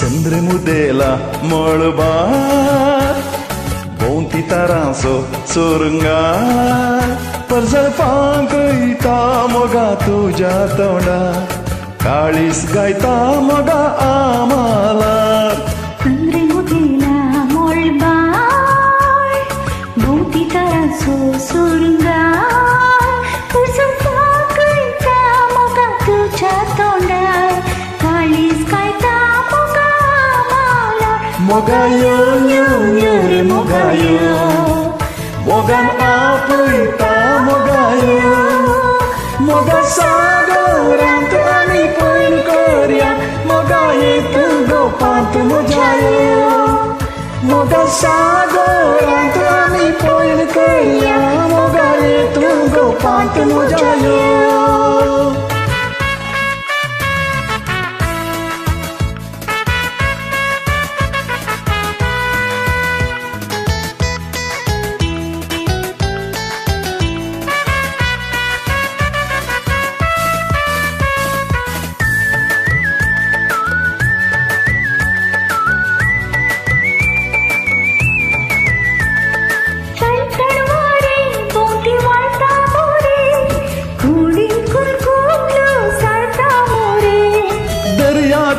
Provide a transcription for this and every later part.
संद्रमुदेला मळबार भोंवती तारांचो सुरुंगार परजळपांक येता मोगा तुज्या तोंडार काळीस गायता मोगा आमालार संद्रमुदेला मळबार भोंवती तारांचो सुरुंगार परजळपांक येता मोगा तुज्या तोंडार काळीस गायता Mogayo, yo, yo, re mogayo. Mogan apita mogayo. Moga sagoran tu ani poin korea. Mogaye tu gopan tu mojayo. Moga sagoran tu ani poin korea. Mogaye tu gopan tu mojayo.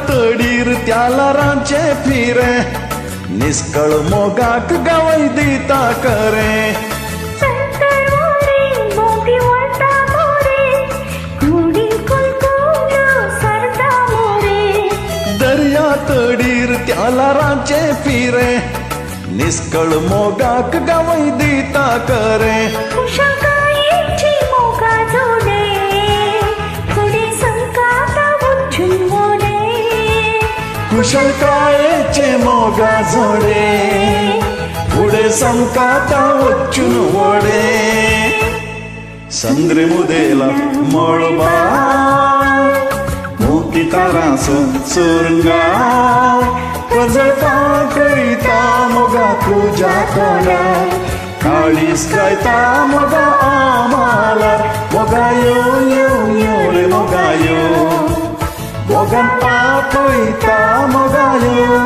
तडीर त्याला रांचे फिरे निष्कळ मोगाक गावय दिता करे दर्या तडीर त्याला रांचे फिरे निष्कळ मोगाक गावय दिता करे कुशलकायेचे मोगा जोडे पुढे संकाता वचून वडे संद्रमुदेला मळबार भोंवती तारांचो सुरुंगार परजळपांक येता मोगा तुज्या तोंडार काळीस गायता मोगा आमालार मोगायो यो यो रे मोगायो मोगन पापयता मोगायो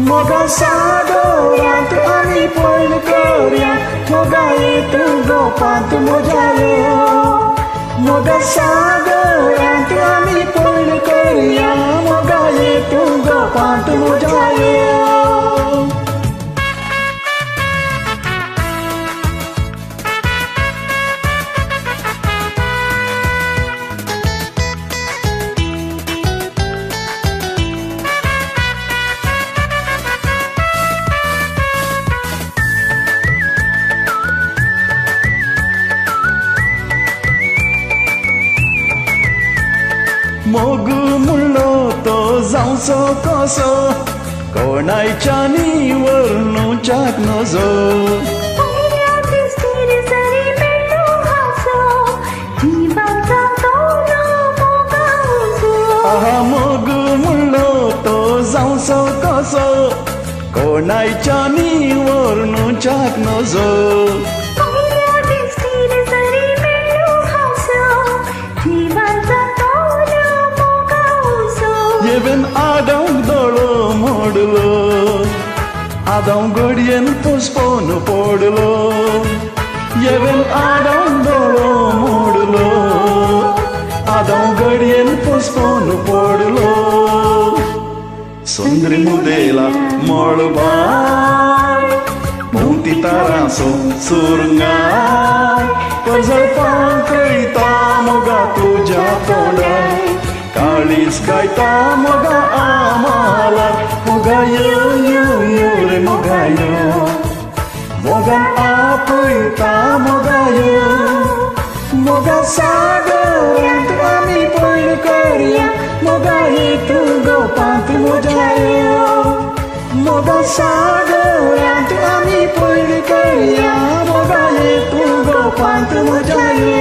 मोगा सागरांत आनी पयण करया मोगाये तू गोपांत मोजायो मोगा सागरांत आनी पयण करया मोगाये तू गोपांत मोजायो मोग म्हणलो तो जावचो कसो कोणाच्यानी वर्णुच्याक नजो आहा मोग म्हणलो तो जावचो कसो कोणाच्यानी वर्णुच्याक नजो Even Adão dolo modulo Adão godien postpone podulo Even Adão dolo modulo Adão godien postpone podulo संद्रमुदेला मळबार भोंवती तारांचो सुरुंगार परजळपांक येता मोगा तुज्या तोंडार काळीस गायता मोगा आमालार मोगायो यो यो रे मोगायो मोगन आपयता मोगायो मोगा सागरांत आमी पयण करया मोगाये तू गोपांत मोजायो मोगा सागरांत आमी पयण करया मोगाये तू गोपांत मोजायो